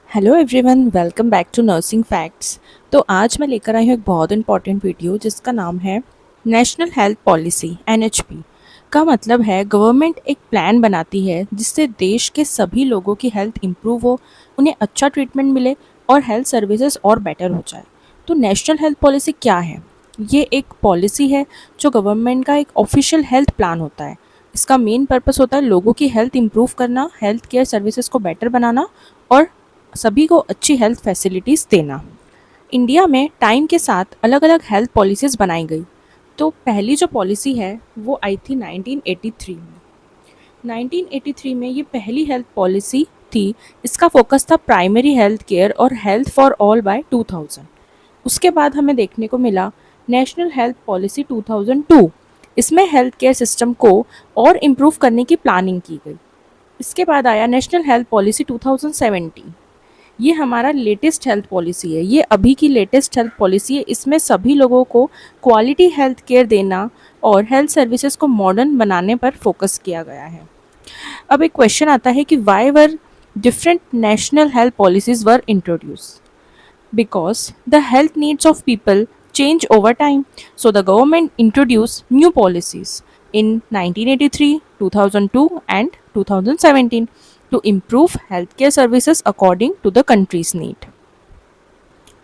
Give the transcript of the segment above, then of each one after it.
Hello everyone, welcome back to nursing facts. तो आज मैं लेकर आई हूँ एक बहुत इंपॉर्टेंट वीडियो जिसका नाम है नेशनल हेल्थ पॉलिसी एनएचपी। का मतलब है गवर्नमेंट एक प्लान बनाती है जिससे देश के सभी लोगों की हेल्थ इंप्रूव हो, उन्हें अच्छा ट्रीटमेंट मिले और हेल्थ सर्विसेज और बेटर हो जाए। तो नेशनल हेल्थ पॉलिसी क्या है? ये एक पॉलिसी है जो गवर्नमेंट का एक ऑफिशियल हेल्थ प्लान होता है। इसका मेन पर्पस होता है लोगों की हेल्थ इंप्रूव करना, हेल्थ केयर सर्विसेज को बेटर बनाना और सभी को अच्छी हेल्थ फैसिलिटीज़ देना। इंडिया में टाइम के साथ अलग अलग हेल्थ पॉलिसीज़ बनाई गई। तो पहली जो पॉलिसी है वो आई थी 1983 में। 1983 में ये पहली हेल्थ पॉलिसी थी। इसका फोकस था प्राइमरी हेल्थ केयर और हेल्थ फॉर ऑल बाय 2000। उसके बाद हमें देखने को मिला नेशनल हेल्थ पॉलिसी 2002। इसमें हेल्थ केयर सिस्टम को और इम्प्रूव करने की प्लानिंग की गई। इसके बाद आया नेशनल हेल्थ पॉलिसी 2017। ये हमारा लेटेस्ट हेल्थ पॉलिसी है, ये अभी की लेटेस्ट हेल्थ पॉलिसी है। इसमें सभी लोगों को क्वालिटी हेल्थ केयर देना और हेल्थ सर्विसेज को मॉडर्न बनाने पर फोकस किया गया है। अब एक क्वेश्चन आता है कि why were different national health policies were introduce? Because the health needs of people change over time, so the government introduced new policies in 1983, 2002 and 2017 to improve healthcare services according to the country's need.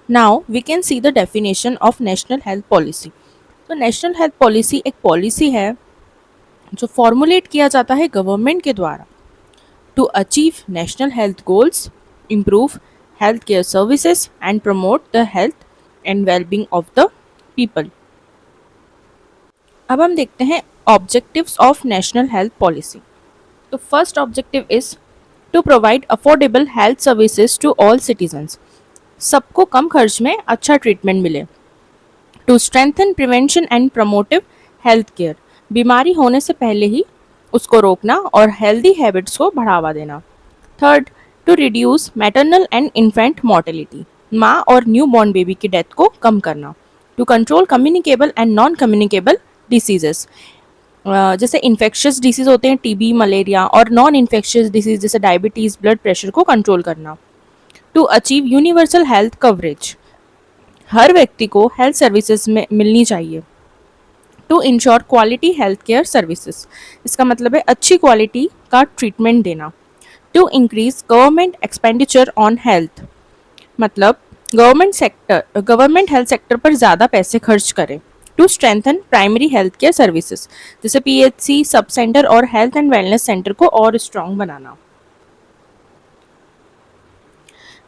Now we can see the definition of national health policy. तो national health policy एक policy है जो formulate किया जाता है government के द्वारा to achieve national health goals, improve health care services and promote the health and wellbeing of the people. अब हम देखते हैं objectives of national health policy. तो first objective is to provide affordable health services to all citizens. सबको कम खर्च में अच्छा ट्रीटमेंट मिले। To strengthen prevention and promotive health care. बीमारी होने से पहले ही उसको रोकना और हेल्दी हैबिट्स को बढ़ावा देना। Third, to reduce maternal and infant mortality. माँ और न्यू बॉर्न बेबी की डेथ को कम करना। To control communicable and non communicable diseases. जैसे इन्फेक्शियस डिसीज होते हैं टीबी, मलेरिया, और नॉन इन्फेक्शियस डिसीज जैसे डायबिटीज़, ब्लड प्रेशर को कंट्रोल करना। To achieve universal health coverage. हर व्यक्ति को हेल्थ सर्विसेज में मिलनी चाहिए। To ensure quality health care services. इसका मतलब है अच्छी क्वालिटी का ट्रीटमेंट देना। To increase government expenditure on health, मतलब गवर्नमेंट हेल्थ सेक्टर पर ज़्यादा पैसे खर्च करे। To strengthen primary health care services, जैसे पीएचसी, सब सेंटर और हेल्थ एंड वेलनेस सेंटर को और स्ट्रॉन्ग बनाना।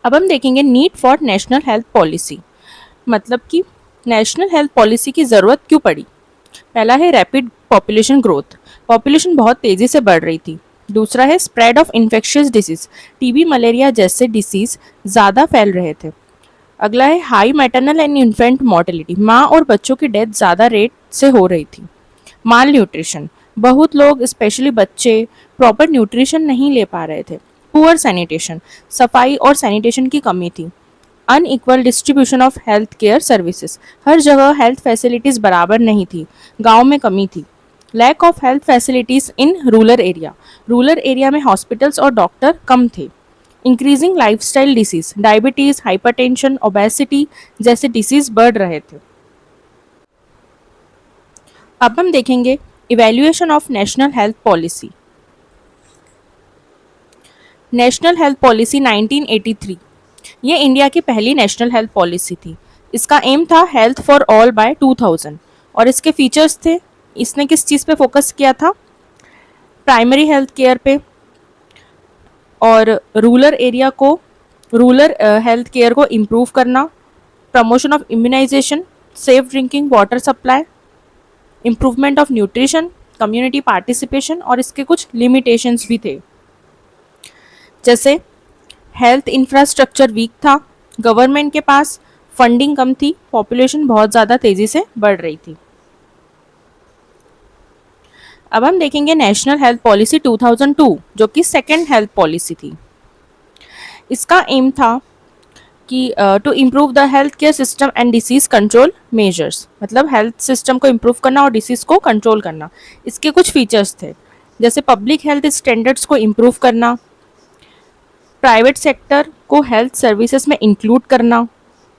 अब हम देखेंगे need for national health policy, मतलब कि नेशनल हेल्थ पॉलिसी की ज़रूरत क्यों पड़ी। पहला है रैपिड पॉपुलेशन ग्रोथ, पॉपुलेशन बहुत तेज़ी से बढ़ रही थी। दूसरा है spread of infectious disease, TB, malaria जैसे डिसीज ज़्यादा फैल रहे थे। अगला है high maternal and infant mortality, माँ और बच्चों की डेथ ज़्यादा रेट से हो रही थी। माल न्यूट्रिशन, बहुत लोग स्पेशली बच्चे प्रॉपर न्यूट्रिशन नहीं ले पा रहे थे। पुअर सैनिटेशन, सफाई और सैनिटेशन की कमी थी। Unequal distribution of health care services, हर जगह हेल्थ फैसिलिटीज़ बराबर नहीं थी, गांव में कमी थी। Lack of health facilities in rural area में हॉस्पिटल्स और डॉक्टर कम थे। Increasing lifestyle disease, diabetes, hypertension, obesity जैसे डिसीज बढ़ रहे थे। अब हम देखेंगे evaluation of national health policy. National health policy 1983 ये इंडिया की पहली नेशनल हेल्थ पॉलिसी थी। इसका एम था हेल्थ फॉर ऑल बाय 2000 और इसके फीचर्स थे। इसने किस चीज़ पे फोकस किया था? प्राइमरी हेल्थ केयर पे और रूरल हेल्थ केयर को इम्प्रूव करना, promotion of immunisation, safe drinking water supply, improvement of nutrition, community participation, और इसके कुछ लिमिटेशंस भी थे। जैसे हेल्थ इंफ्रास्ट्रक्चर वीक था, गवर्नमेंट के पास फंडिंग कम थी, पॉपुलेशन बहुत ज़्यादा तेज़ी से बढ़ रही थी। अब हम देखेंगे नेशनल हेल्थ पॉलिसी 2002 जो कि सेकेंड हेल्थ पॉलिसी थी। इसका एम था कि to improve the health care system and disease control measures, मतलब हेल्थ सिस्टम को इम्प्रूव करना और डिसीज को कंट्रोल करना। इसके कुछ फीचर्स थे, जैसे पब्लिक हेल्थ स्टैंडर्ड्स को इम्प्रूव करना, प्राइवेट सेक्टर को हेल्थ सर्विसेज में इंक्लूड करना,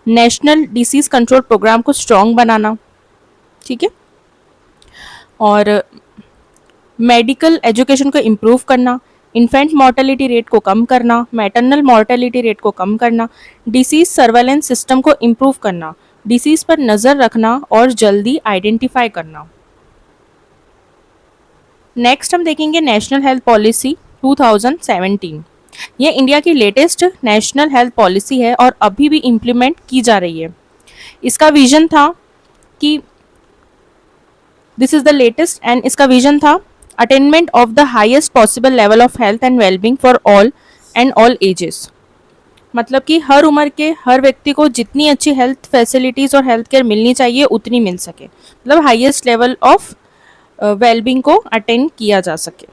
नेशनल डिसीज कंट्रोल प्रोग्राम को स्ट्रॉन्ग बनाना, ठीक है, और मेडिकल एजुकेशन को इम्प्रूव करना, इन्फेंट मॉर्टेलिटी रेट को कम करना, मैटरनल मॉर्टेलिटी रेट को कम करना, डिसीज सर्वेलेंस सिस्टम को इम्प्रूव करना, डिसीज पर नज़र रखना और जल्दी आइडेंटिफाई करना। नेक्स्ट हम देखेंगे नेशनल हेल्थ पॉलिसी 2017। ये इंडिया की लेटेस्ट नेशनल हेल्थ पॉलिसी है और अभी भी इम्प्लीमेंट की जा रही है। इसका विजन था कि this is the latest and इसका विजन था attainment of the highest possible level of health and wellbeing for all and all ages. मतलब कि हर उम्र के हर व्यक्ति को जितनी अच्छी हेल्थ फैसिलिटीज़ और हेल्थ केयर मिलनी चाहिए उतनी मिल सके, मतलब हाईएस्ट लेवल ऑफ वेलबींग को अटेंड किया जा सके।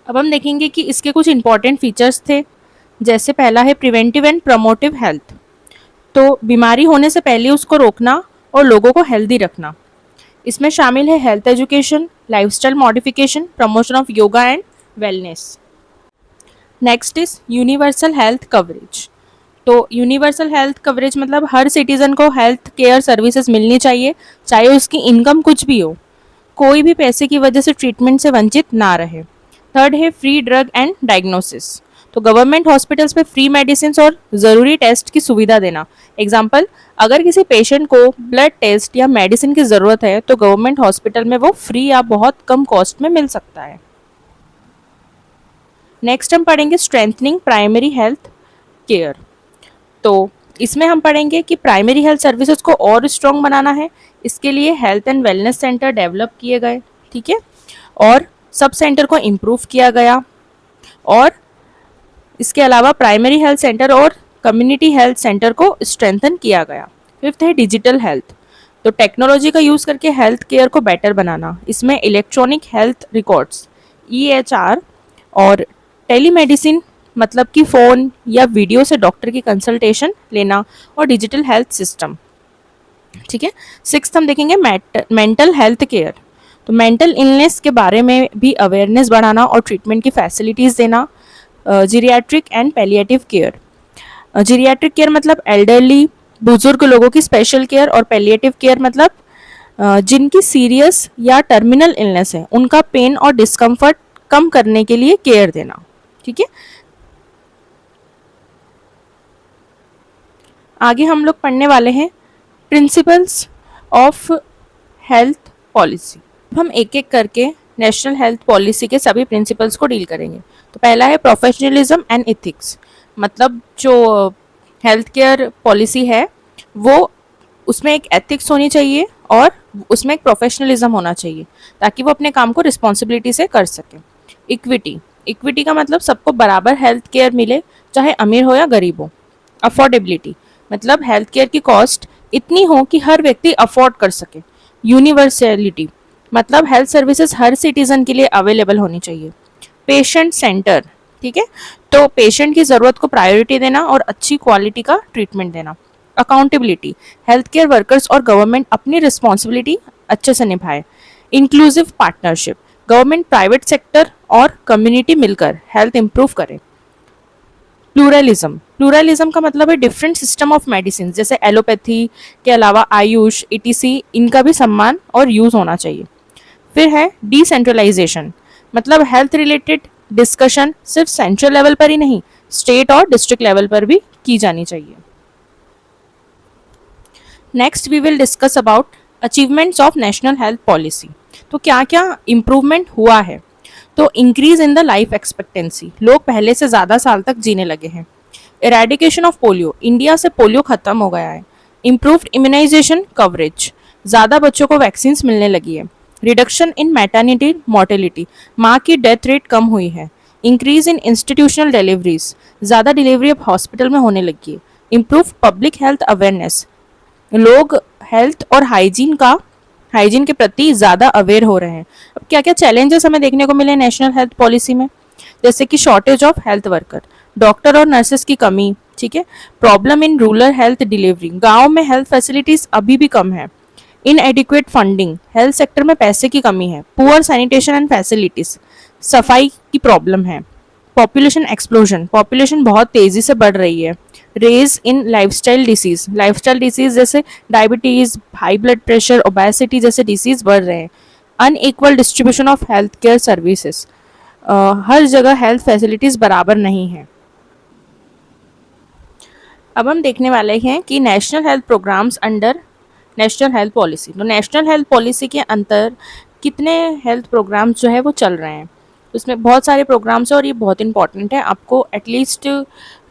अब हम देखेंगे कि इसके कुछ इंपॉर्टेंट फीचर्स थे। जैसे पहला है प्रिवेंटिव एंड प्रमोटिव हेल्थ, तो बीमारी होने से पहले उसको रोकना और लोगों को हेल्दी रखना। इसमें शामिल है health education, lifestyle modification, promotion of yoga and wellness. Next is universal health coverage. तो यूनिवर्सल हेल्थ कवरेज मतलब हर सिटीजन को हेल्थ केयर सर्विसेज मिलनी चाहिए, चाहे उसकी इनकम कुछ भी हो, कोई भी पैसे की वजह से ट्रीटमेंट से वंचित ना रहे। थर्ड है फ्री ड्रग एंड डायग्नोसिस, तो गवर्नमेंट हॉस्पिटल्स में फ्री मेडिसिन और ज़रूरी टेस्ट की सुविधा देना। एग्जाम्पल, अगर किसी पेशेंट को ब्लड टेस्ट या मेडिसिन की ज़रूरत है तो गवर्नमेंट हॉस्पिटल में वो फ्री या बहुत कम कॉस्ट में मिल सकता है। नेक्स्ट हम पढ़ेंगे स्ट्रेंथनिंग प्राइमरी हेल्थ केयर। तो इसमें हम पढ़ेंगे कि प्राइमरी हेल्थ सर्विसेज को और स्ट्रॉन्ग बनाना है। इसके लिए health and wellness centre develop किए गए, ठीक है, और सब सेंटर को इम्प्रूव किया गया, और इसके अलावा प्राइमरी हेल्थ सेंटर और कम्युनिटी हेल्थ सेंटर को स्ट्रेंथन किया गया। फिफ्थ है डिजिटल हेल्थ, तो टेक्नोलॉजी का यूज़ करके हेल्थ केयर को बेटर बनाना। इसमें इलेक्ट्रॉनिक हेल्थ रिकॉर्ड्स EHR और टेलीमेडिसिन, मतलब कि फ़ोन या वीडियो से डॉक्टर की कंसल्टेशन लेना, और डिजिटल हेल्थ सिस्टम, ठीक है। सिक्स्थ हम देखेंगे मेंटल हेल्थ केयर, तो मेंटल इलनेस के बारे में भी अवेयरनेस बढ़ाना और ट्रीटमेंट की फैसिलिटीज़ देना। Geriatric and palliative care, geriatric care मतलब एल्डरली बुजुर्ग लोगों की स्पेशल केयर, और पैलिएटिव केयर मतलब जिनकी सीरियस या टर्मिनल इलनेस है उनका पेन और डिस्कम्फर्ट कम करने के लिए केयर देना, ठीक है। आगे हम लोग पढ़ने वाले हैं प्रिंसिपल्स ऑफ हेल्थ पॉलिसी। हम एक एक करके नेशनल हेल्थ पॉलिसी के सभी प्रिंसिपल्स को डील करेंगे। तो पहला है प्रोफेशनलिज्म एंड एथिक्स, मतलब जो हेल्थ केयर पॉलिसी है वो उसमें एक एथिक्स होनी चाहिए और उसमें एक प्रोफेशनलिज्म होना चाहिए ताकि वो अपने काम को रिस्पॉन्सिबिलिटी से कर सके। इक्विटी, इक्विटी का मतलब सबको बराबर हेल्थ केयर मिले, चाहे अमीर हो या गरीब हो। अफोर्डेबिलिटी, मतलब हेल्थ केयर की कॉस्ट इतनी हो कि हर व्यक्ति अफोर्ड कर सके। यूनिवर्सलिटी, मतलब हेल्थ सर्विसेज हर सिटीजन के लिए अवेलेबल होनी चाहिए। पेशेंट सेंटर, ठीक है, तो पेशेंट की ज़रूरत को प्रायोरिटी देना और अच्छी क्वालिटी का ट्रीटमेंट देना। अकाउंटेबिलिटी, हेल्थ केयर वर्कर्स और गवर्नमेंट अपनी रिस्पॉन्सिबिलिटी अच्छे से निभाए। Inclusive partnership, government, private sector और कम्युनिटी मिलकर हेल्थ इंप्रूव करें। प्लूरलिज्म, प्लूरलिज्म का मतलब है डिफरेंट सिस्टम ऑफ मेडिसिन, जैसे एलोपैथी के अलावा आयुष, ETC, इनका भी सम्मान और यूज़ होना चाहिए। फिर है डिसेंट्रलाइजेशन, मतलब हेल्थ रिलेटेड डिस्कशन सिर्फ सेंट्रल लेवल पर ही नहीं, स्टेट और डिस्ट्रिक्ट लेवल पर भी की जानी चाहिए। Next we will discuss about achievements of national health policy. तो क्या क्या इम्प्रूवमेंट हुआ है। तो increase in the life expectancy, लोग पहले से ज़्यादा साल तक जीने लगे हैं। इरेडिकेशन ऑफ पोलियो, इंडिया से पोलियो खत्म हो गया है। इम्प्रूव्ड इम्यूनाइजेशन कवरेज, ज़्यादा बच्चों को वैक्सीन मिलने लगी है। रिडक्शन इन मैटर्निटी मॉर्टेलिटी, माँ की डेथ रेट कम हुई है। इंक्रीज इन इंस्टीट्यूशनल डिलीवरीज, ज़्यादा डिलीवरी अब हॉस्पिटल में होने लगी है। इम्प्रूव पब्लिक हेल्थ अवेयरनेस, लोग हेल्थ और हाइजीन के प्रति ज़्यादा अवेयर हो रहे हैं। अब क्या क्या चैलेंजेस हमें देखने को मिले नेशनल हेल्थ पॉलिसी में, जैसे कि shortage of health worker, doctor और नर्सेस की कमी, ठीक है, problem in rural health delivery, गांव में हेल्थ फैसिलिटीज़ अभी भी कम है। इनएडिक्वेट फंडिंग, हेल्थ सेक्टर में पैसे की कमी है। पुअर सैनिटेशन एंड फैसिलिटीज़, सफाई की प्रॉब्लम है। पॉपुलेशन एक्सप्लोजन, पॉपुलेशन बहुत तेजी से बढ़ रही है। रेज इन लाइफस्टाइल डिसीज जैसे diabetes, high blood pressure, obesity जैसे डिसीज बढ़ रहे हैं। Unequal distribution of health care services, हर जगह हेल्थ फैसिलिटीज बराबर नहीं है। अब हम देखने वाले हैं कि national health programmes under national health policy. तो नेशनल हेल्थ पॉलिसी के अंतर कितने हेल्थ प्रोग्राम्स जो है वो चल रहे हैं। उसमें बहुत सारे प्रोग्राम्स हैं और ये बहुत इंपॉर्टेंट है, आपको एटलीस्ट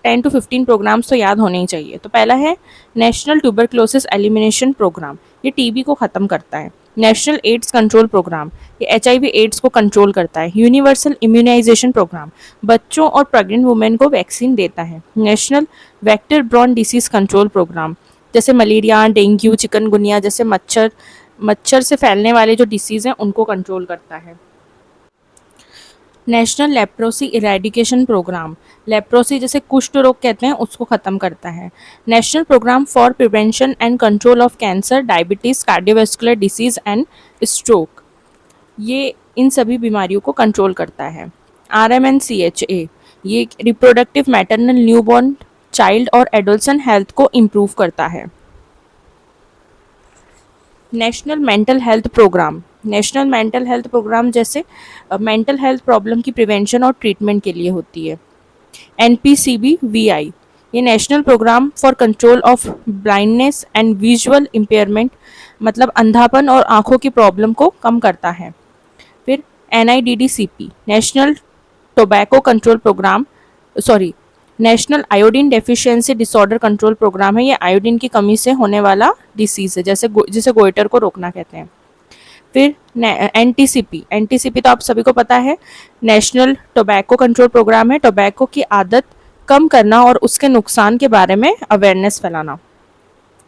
10 to 15 प्रोग्राम्स तो याद होने ही चाहिए। तो पहला है नेशनल ट्यूबरक्लोसिस एलिमिनेशन प्रोग्राम, ये टीबी को ख़त्म करता है। नेशनल एड्स कंट्रोल प्रोग्राम, ये एचआईवी एड्स को कंट्रोल करता है। यूनिवर्सल इम्यूनाइजेशन प्रोग्राम, बच्चों और प्रेग्नेंट वुमेन को वैक्सीन देता है। National vector borne disease control programme, जैसे मलेरिया, डेंगू, चिकनगुनिया जैसे मच्छर से फैलने वाले जो डिसीज़ हैं उनको कंट्रोल करता है। National leprosy eradication programme, leprosy जैसे कुष्ठ रोग कहते हैं उसको ख़त्म करता है। National programme for prevention and control of cancer, diabetes, cardiovascular disease and stroke, ये इन सभी बीमारियों को कंट्रोल करता है। RMNCHA, ये रिप्रोडक्टिव मैटरनल न्यूबॉर्न चाइल्ड और एडोलसेंट हेल्थ को इम्प्रूव करता है। National mental health programme, national mental health programme जैसे मेंटल हेल्थ प्रॉब्लम की प्रिवेंशन और ट्रीटमेंट के लिए होती है। NPCBVI, ये national programme for control of blindness and visual impairment, मतलब अंधापन और आँखों की प्रॉब्लम को कम करता है। फिर NIDDCP, national tobacco control programme, sorry national iodine deficiency disorder control programme है। ये आयोडीन की कमी से होने वाला डिसीज़ है, जैसे जिसे गोइटर को रोकना कहते हैं। फिर NTCP तो आप सभी को पता है, नेशनल टोबैको कंट्रोल प्रोग्राम है। टोबैको की आदत कम करना और उसके नुकसान के बारे में अवेयरनेस फैलाना।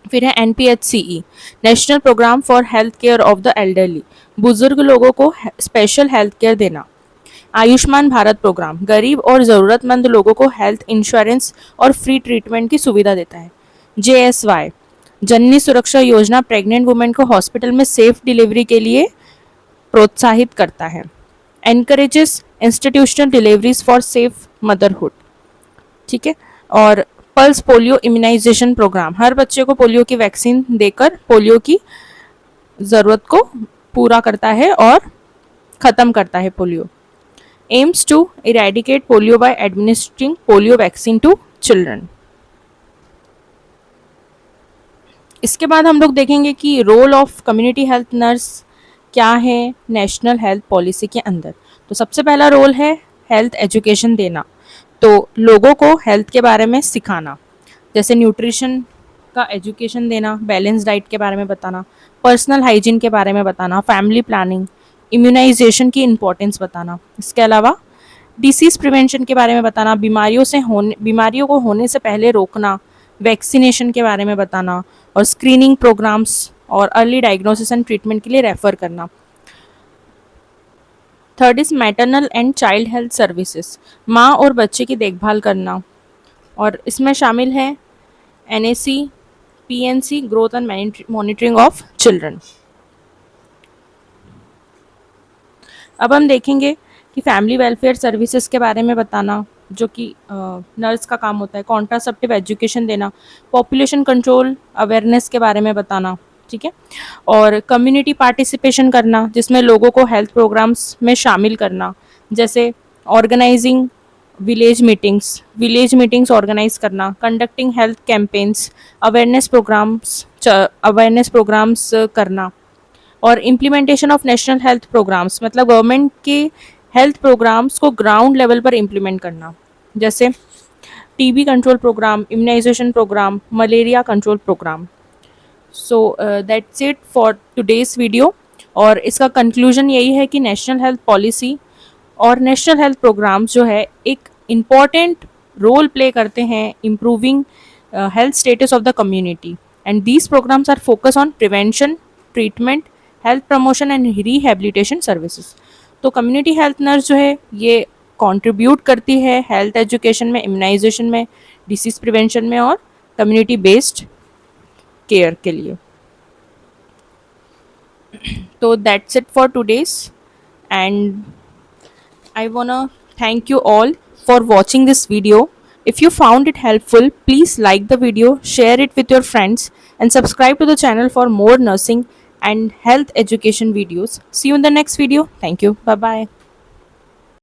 फिर है NPHCE, national programme for health care of the elderly, बुजुर्ग लोगों को स्पेशल हेल्थ केयर देना। आयुष्मान भारत प्रोग्राम, गरीब और ज़रूरतमंद लोगों को हेल्थ इंश्योरेंस और फ्री ट्रीटमेंट की सुविधा देता है। JSY, जननी सुरक्षा योजना, प्रेग्नेंट वुमेन को हॉस्पिटल में सेफ डिलीवरी के लिए प्रोत्साहित करता है। Encourages institutional deliveries for safe motherhood, ठीक है। और पल्स पोलियो इम्यूनाइजेशन प्रोग्राम, हर बच्चे को पोलियो की वैक्सीन देकर पोलियो की ज़रूरत को पूरा करता है और ख़त्म करता है polio. aims to eradicate polio by administering polio vaccine to children। इसके बाद हम लोग देखेंगे कि role of community health nurse क्या है नेशनल हेल्थ पॉलिसी के अंदर। तो सबसे पहला रोल है हेल्थ एजुकेशन देना, तो लोगों को हेल्थ के बारे में सिखाना, जैसे न्यूट्रिशन का एजुकेशन देना, बैलेंस डाइट के बारे में बताना, पर्सनल हाइजीन के बारे में बताना, फैमिली प्लानिंग, इम्यूनाइजेशन की इम्पोर्टेंस बताना। इसके अलावा डिसीज़ प्रिवेंशन के बारे में बताना, बीमारियों को होने से पहले रोकना, वैक्सीनेशन के बारे में बताना और स्क्रीनिंग प्रोग्राम्स और अर्ली डायग्नोसिस एंड ट्रीटमेंट के लिए रेफ़र करना। Third is maternal and child health services, माँ और बच्चे की देखभाल करना, और इसमें शामिल है NAC, PNC, growth and monitoring of children. अब हम देखेंगे कि फैमिली वेलफेयर सर्विसेज के बारे में बताना, जो कि नर्स का काम होता है। कॉन्ट्रासेप्टिव एजुकेशन देना, पॉपुलेशन कंट्रोल अवेयरनेस के बारे में बताना, ठीक है। और कम्युनिटी पार्टिसिपेशन करना, जिसमें लोगों को हेल्थ प्रोग्राम्स में शामिल करना, जैसे ऑर्गेनाइजिंग विलेज मीटिंग्स ऑर्गेनाइज करना, conducting health campaigns, awareness programmes करना, और implementation of national health programmes, मतलब गवर्नमेंट के हेल्थ प्रोग्राम्स को ग्राउंड लेवल पर इम्प्लीमेंट करना, जैसे TB control programme, immunisation programme, malaria control programme. So that's it for today's video. और इसका कंक्लूजन यही है कि नेशनल हेल्थ पॉलिसी और नेशनल हेल्थ प्रोग्राम्स जो है एक इम्पॉर्टेंट रोल प्ले करते हैं improving health status of the community, and these programmes are focus on prevention, treatment, health promotion and rehabilitation services. तो कम्युनिटी हेल्थ नर्स जो है ये कंट्रीब्यूट करती है हेल्थ एजुकेशन में, इम्यूनाइजेशन में, डिसीज प्रिवेंशन में और कम्युनिटी बेस्ड केयर के लिए। तो that's it for today's, and I wanna thank you all for watching this video. If you found it helpful, please like the video, share it with your friends, and subscribe to the channel for more nursing and health education videos. See you in the next video. Thank you. Bye bye.